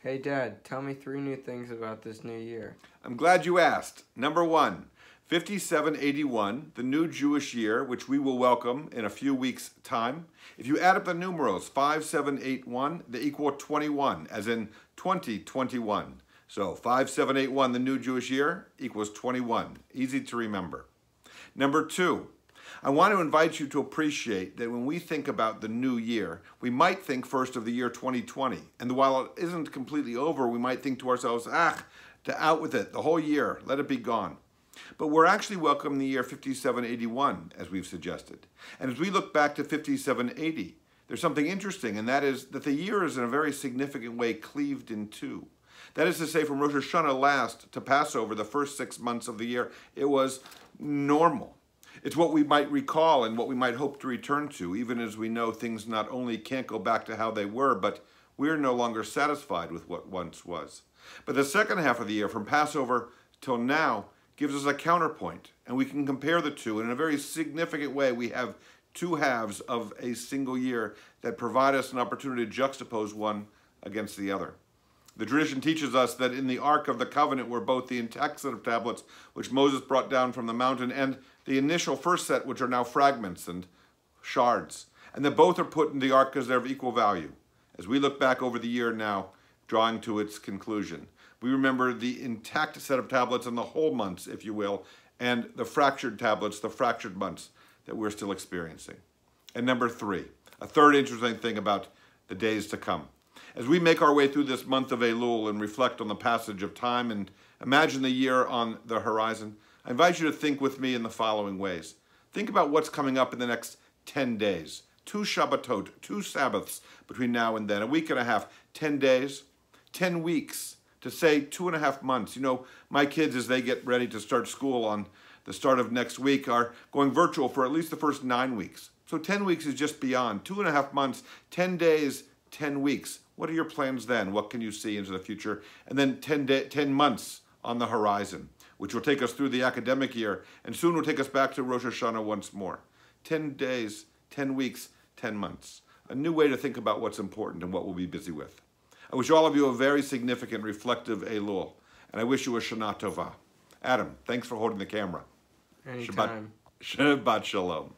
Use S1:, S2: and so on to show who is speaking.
S1: Hey Dad, tell me 3 new things about this new year.
S2: I'm glad you asked. Number 1, 5781, the new Jewish year, which we will welcome in a few weeks' time. If you add up the numerals, 5781, they equal 21, as in 2021. So 5781, the new Jewish year, equals 21. Easy to remember. Number 2, I want to invite you to appreciate that when we think about the new year, we might think first of the year 2020. And while it isn't completely over, we might think to ourselves, to out with it, the whole year, let it be gone. But we're actually welcoming the year 5781, as we've suggested. And as we look back to 5780, there's something interesting, and that is that the year is in a very significant way cleaved in two. That is to say, from Rosh Hashanah last to Passover, the first 6 months of the year, it was normal. It's what we might recall and what we might hope to return to, even as we know things not only can't go back to how they were, but we're no longer satisfied with what once was. But the second half of the year, from Passover till now, gives us a counterpoint, and we can compare the two. And in a very significant way, we have two halves of a single year that provide us an opportunity to juxtapose one against the other. The tradition teaches us that in the Ark of the Covenant were both the intact set of tablets, which Moses brought down from the mountain, and the initial first set, which are now fragments and shards. And that both are put in the Ark because they're of equal value. As we look back over the year now, drawing to its conclusion, we remember the intact set of tablets and the whole months, if you will, and the fractured tablets, the fractured months that we're still experiencing. And number 3, a third interesting thing about the days to come. As we make our way through this month of Elul and reflect on the passage of time and imagine the year on the horizon, I invite you to think with me in the following ways. Think about what's coming up in the next 10 days. 2 Shabbatot, 2 Sabbaths between now and then, a week and a half, 10 days, 10 weeks, to say 2.5 months. You know, my kids, as they get ready to start school on the start of next week, are going virtual for at least the first 9 weeks. So 10 weeks is just beyond. 2.5 months, 10 days, 10 weeks. What are your plans then? What can you see into the future? And then 10 months on the horizon, which will take us through the academic year, and soon will take us back to Rosh Hashanah once more. 10 days, 10 weeks, 10 months. A new way to think about what's important and what we'll be busy with. I wish all of you a very significant, reflective Elul, and I wish you a Shana Tova. Adam, thanks for holding the camera.
S1: Anytime.
S2: Shabbat Shalom.